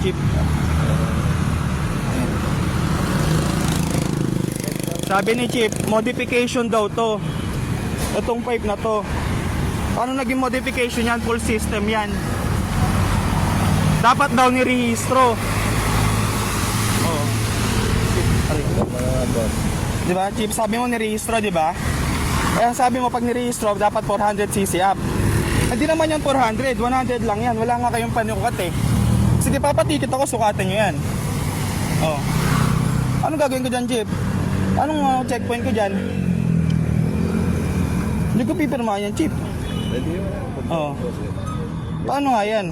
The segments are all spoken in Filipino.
Chief. Sabi ni Chief, modification daw to. Itong pipe na to. Paano naging modification yan? Full system yan. Dapat daw nirehistro. Oh. Diba, Chief? Sabi mo nirehistro, diba? Kaya sabi mo pag nirehistro, dapat 400cc up. Hindi naman yan 400, 100 lang yan. Wala nga kayong panukat eh. Sige, papatikit ako, sukatin nyo yan. Oh. Anong gagawin ko dyan, Chief? Anong checkpoint ko dyan? Hindi ko pipirmahan yan, Chief. Oh. Paano nga yan?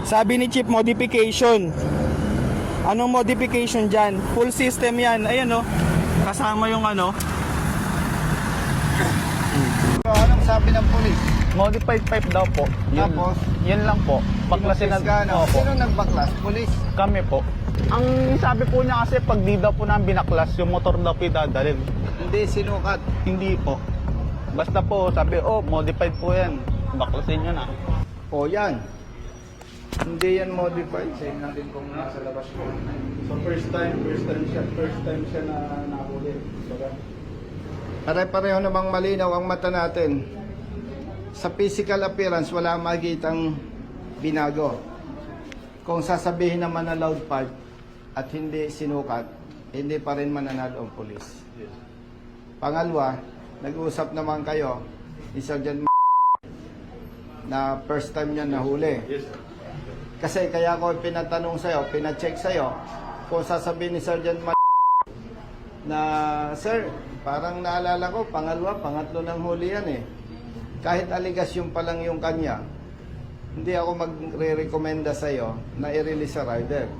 Sabi ni Chief, modification. Anong modification dyan? Full system yan. Ayan oh. Kasama yung ano. Anong sabi ng pulis? Modified pipe daw po. Tapos? Yun lang po. Baklasin na Ano? po. Sino nagbaklas? Pulis? Kami po. Ang sabi po niya kasi pag di daw po namin binaklas, yung motor daw po dadalhin. Hindi sinukat. Hindi po. Basta po sabi, modified po yan. Baklasin nyo na. O yan. Hindi yan modified. Same natin kung nasa labas ko. So first time siya na nahuli. Pare-pareho namang malinaw ang mata natin. Sa physical appearance, wala makikitang binago. Kung sasabihin naman na loud part at hindi sinukat, hindi pa rin mananalo ang pulis. Pangalawa, nag-uusap naman kayo ni Sergeant na first time niya nahuli. Kasi kaya ko pinatanong sa'yo, pinacheck sa'yo, kung sasabihin ni Sergeant na, Sir, parang naalala ko, pangalawa, pangatlo ng huli yan eh. Kahit aligasyon pa lang yung kanya, hindi ako magre-recommenda sa'yo na i-release sa rider.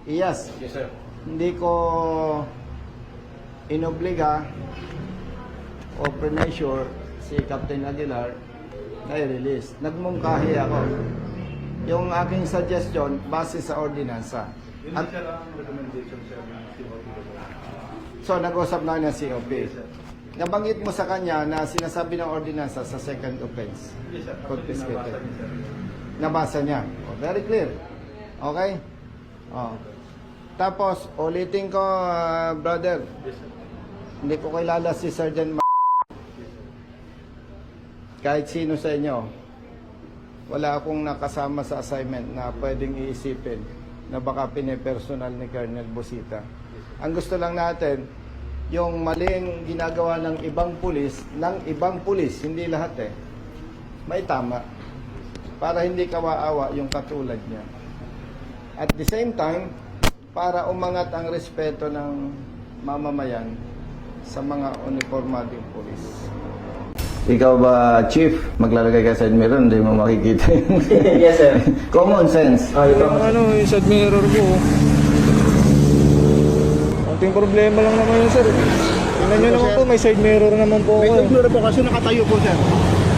Yes. Yes, sir. Hindi ko inobliga o premature si Captain Aguilar na i-release. Nagmungkahi ako. Yung aking suggestion, base sa ordinansa. Yun siya lang recommendation sir ng COP. So, nag-usap na ng COP. Nabanggit mo sa kanya na sinasabi ng ordinansa sa second offense. Yes, sir. Confiscated. Nabasa niya. Oh, very clear. Okay? Oh. Tapos, ulitin ko, brother. Yes, sir. Hindi ko kilala si Sergeant Kahit sino sa inyo, wala akong nakasama sa assignment na pwedeng iisipin na baka pinipersonal ni Colonel Busita. Ang gusto lang natin, yung maling ginagawa ng ibang pulis, hindi lahat eh, may tama. Para hindi kawaawa yung katulad niya. At the same time, para umangat ang respeto ng mamamayan sa mga uniformading pulis. Ikaw ba, Chief? Maglalagay ka sa mirror, hindi mo makikita yun. Yes, sir. Common sense. Yung side mirror ko. Konting problema lang naman yun, sir. Tingnan nyo naman po, may side mirror naman po ako. May siguro po kasi nakatayo po sir.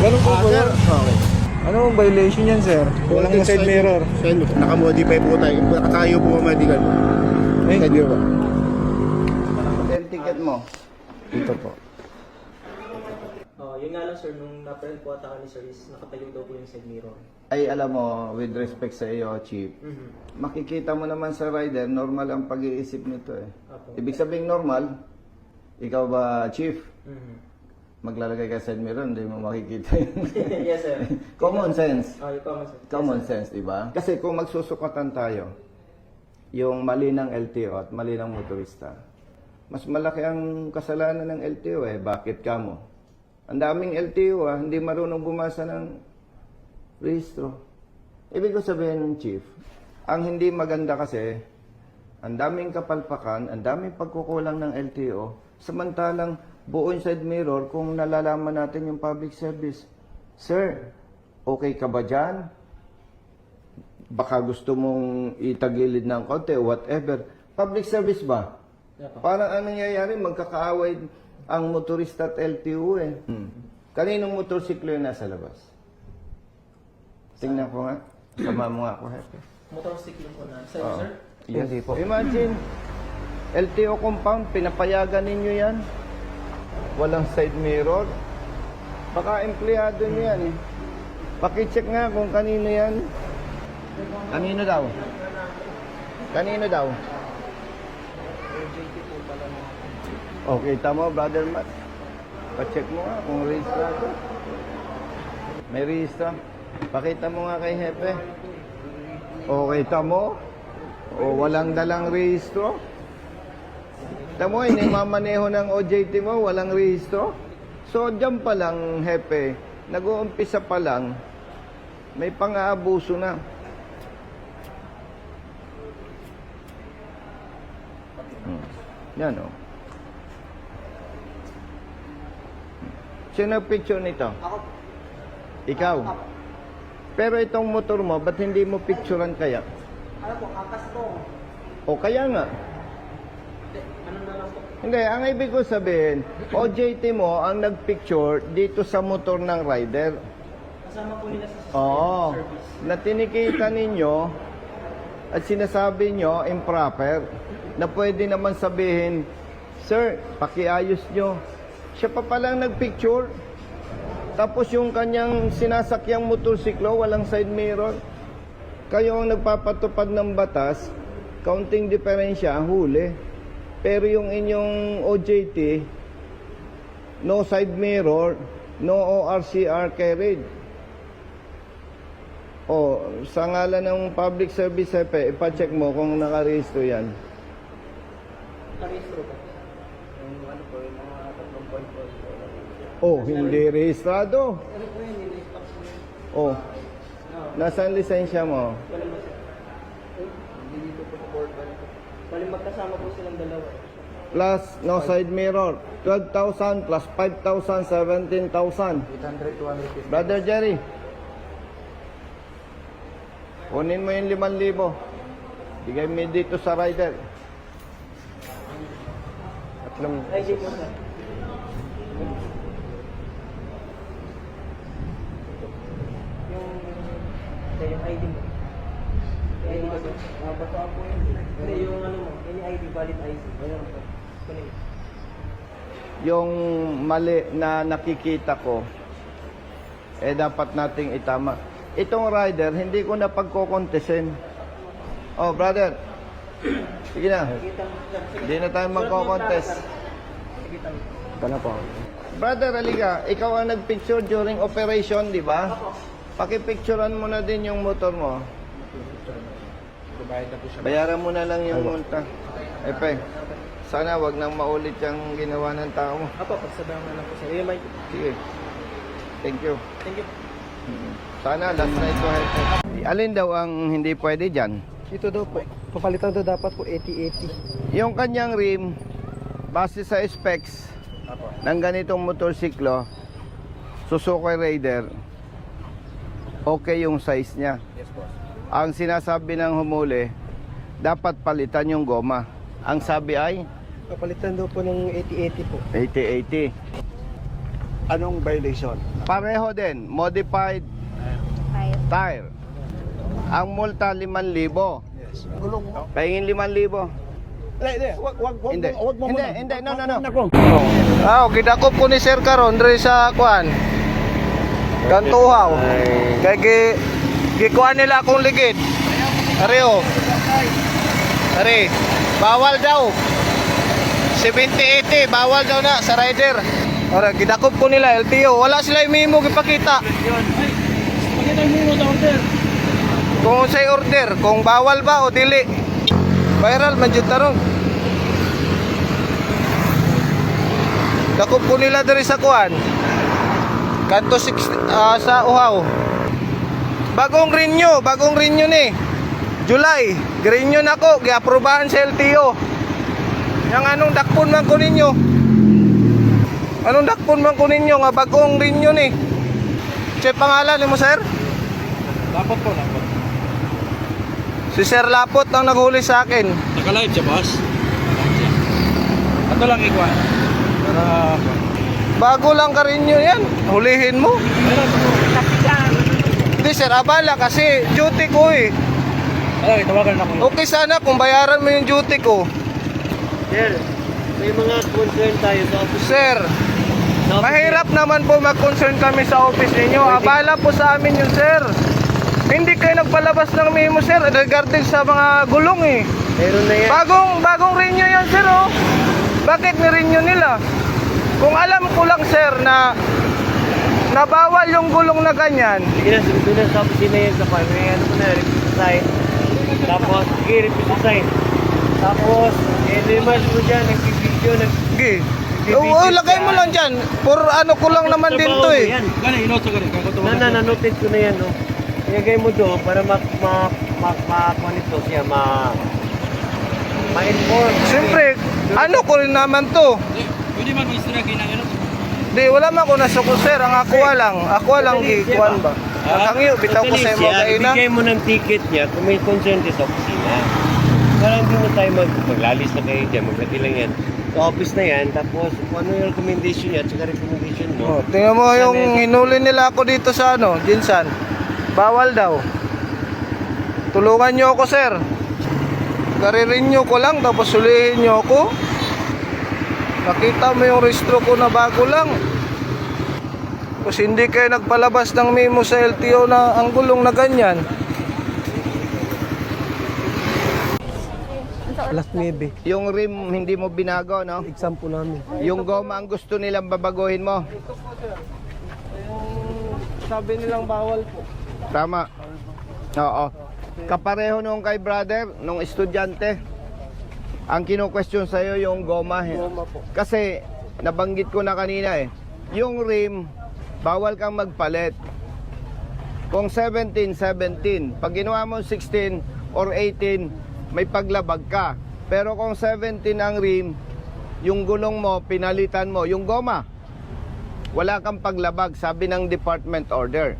Ganun po ba? Sir? Okay. Ano ang violation yan, sir? Walang side mirror. Naka-modify po tayo. Nakatayo po medical. Side mirror po. Ticket mo. Ito po. Yun nga lang sir, nung na-print po ata ni sir is nakatayo daw po yung side mirror. Ay, alam mo, with respect sa iyo, Chief, makikita mo naman sa rider, normal ang pag-iisip nito eh. Apo. Ibig sabihin normal, ikaw ba, Chief? Maglalagay ka sa side mirror, hindi mo makikita yun. Yes, sir. Common sense. Yung common sense. Common sense, di ba? Kasi kung magsusukatan tayo, yung mali ng LTO at mali ng motorista, mas malaki ang kasalanan ng LTO eh. Bakit ka mo? Ang daming LTO hindi marunong bumasa ng rehistro. Ibig ko sabihin, Chief, ang hindi maganda kasi, ang daming kapalpakan, ang daming pagkukulang ng LTO, samantalang buo yung side mirror kung nalalaman natin yung public service. Sir, okay ka ba dyan? Baka gusto mong itagilid ng konti, whatever. Public service ba? Parang anong nangyayari, magkakaaway ang motorista at LTO eh. Kaninong motorsiklo yung nasa labas? Tingnan ko nga. Sama mo nga ako, Hepe. Motorcycle po na. Sir, sir? Yes. Hindi po. Imagine, LTO compound, pinapayagan ninyo yan. Walang side mirror. Baka empleyado nyo yan eh. Pakicheck nga kung kanino yan. Kanino daw? Kanino daw? Okay, tama, Brother Matt. Pa-check mo nga kung rehistrado. May rehistro. Pakita mo nga kay Hepe. Okay, tamo. O walang dalang rehistro. Tamo, inimamaneho ng OJT mo, walang rehistro. So, dyan pa lang, Hepe, nag-uumpisa pa lang, may pang-aabuso na. Yan, o. Sino nag-picture nito? Ako, Ikaw. Pero itong motor mo, ba't hindi mo picturean kaya? ano po, kakas ko. O kaya nga. Ano na lang po? Hindi, ang ibig ko sabihin, OJT mo ang nagpicture dito sa motor ng rider. Kasama po nila sa Oo. service. Na tinikita ninyo at sinasabi nyo improper na pwede naman sabihin, Sir, pakiayos nyo. Siya pa palang nagpicture. Tapos yung kanyang sinasakyang motorsiklo, walang side mirror. Kayo ang nagpapatupad ng batas, counting diferensya, huli. Pero yung inyong OJT, no side mirror, no ORCR carried. O, sa ngalan ng public service hepe, ipacheck mo kung nakarehistro yan. Karehistro po. Yung ano po, yung mga 3 point po. Oh, hindi rehistrado. Ano po yun, nilistock po yun. Oh, nasaan lisensya mo? Wala mo sir. Hindi dito po sa board ba nito? Bali magkasama po silang dalawa. Plus, no side mirror. 12,000 plus 5,000, 17,000. 800 to 150. Brother Jerry, kunin mo yung 5,000. Bigay mo dito sa rider. Ay, di po sir. Yung ID mo. Yung ID mo sir. Basta po yun. Hindi, yung ano mo. Any ID, valid ID. Ayun po. Kunin. Yung mali na nakikita ko, dapat nating itama. Itong rider, hindi ko na pagkokontesin. Oh, brother. Sige na. Kita mo sir. Sige. Hindi na tayo magkocontest. Sige tayo. Kana po. Brother, aliga, ikaw ang nagpicture during operation, di ba? Pakipicturean mo na din yung motor mo. Bayaran mo na lang yung multa. Epe, sana wag nang maulit yung ginawa ng tao mo. Apo, pagsabayan na lang po sir. Yung mic. Sige. Thank you. Thank you. Sana last na ito. Alin daw ang hindi pwede dyan? Ito daw po. Papalitan daw dapat po 80-80. Yung kanyang rim, base sa specs ng ganitong motorsiklo, Suzuki Raider, okay yung size niya. Yes, boss. Ang sinasabi ng humuli, dapat palitan yung goma. Ang sabi ay Papalitan daw po ng 80-80 po. 80-80. Anong violation? Pareho din, modified tire. Ang multa 5,000. Yes. Gulong. Pahingin 5,000. Hindi, wag mo muna. Hindi, no. Gidakop ko ni Sir karon diri sa kuan. Kantuhaw. Kay gikuan nila akong ligid. Areo. Ari, bawal daw. 70-80, bawal daw na sa rider. Ora, gidakop ko nila LTO. Wala sila memo gipakita. Pakita mo sa order. Kung say order, kung bawal ba o dili. Viral man jud tarong. Dakop ko nila diri sa kuan. Kanto 6 sa Uhaw. Bagong renew ni. July, renew nako, giaprobahan sa LTO. Yang anong dakpon man ko ninyo? Anong dakpon man ko ninyo nga bagong renew ni? Che pangalan ni mo, sir? Dapat po, dapat. Si Sir Lapot ang naghuli sa akin. Naka-live siya, boss. Ito lang ikuan. Para... Bago lang ka renew yan. Hulihin mo. Hindi, sir, abala kasi duty ko eh. Ay, tawagan ako. Okay sana kung bayaran mo yung duty ko. Sir, may mga concern tayo sa office. Sir, Mahirap naman po mag-concern kami sa office ninyo. Abala po sa amin yun, sir. Hindi kayo nagpalabas ng memo, sir, regarding sa mga gulong eh. Meron na yan. Bagong renew yan, sir, oh. Bakit ni-renew nila? Kung alam ko lang, sir, na bawal yung gulong na ganyan. Sige na, doon na sa opisina yan sa pan. May ano ko na, repeat sign. Tapos, sige, repeat sign. Tapos, remarks mo dyan, nag-video, Sige. Oo, lagay mo lang dyan. For ano ko lang naman din to eh. Nanotate ko na yan, no? Ilagay mo doon para ma-monitor siya, ma-inform. Siyempre, ano ko rin naman to. Pwede man mag-istorya kinangano. Di, wala man ko nasuko, sir. Ang aqua lang gikuan ba? Nakangyo, bitaw ko sa imo kayo na. Bigay mo ng ticket niya kung may consent sa opisina. Para hindi mo tayo maglalis na kayo dyan, maglati lang yan. Sa office na yan, tapos kung ano yung recommendation niya at saka recommendation mo. Oh, tingnan mo yung hinuli nila ako dito sa ano, Jinsan. Bawal daw. Tulungan nyo ako, sir. Garirin ko lang, tapos sulihin nyo ako. Nakita mo yung restro ko na bago lang. Tapos hindi kayo nagpalabas ng memo sa LTO na ang gulong na ganyan. Alas 9, Yung rim hindi mo binago, no? exam po namin. Yung goma ang gusto nilang babaguhin mo. Sabi nilang bawal po. Tama. Oo. Kapareho nung kay brother, nung estudyante. Ang kino-question sa'yo yung goma. Kasi, nabanggit ko na kanina eh. Yung rim, bawal kang magpalit. Kung 17, 17. Pag ginawa mo 16 or 18, may paglabag ka. Pero kung 17 ang rim, yung gulong mo, pinalitan mo. Yung goma, wala kang paglabag, sabi ng department order.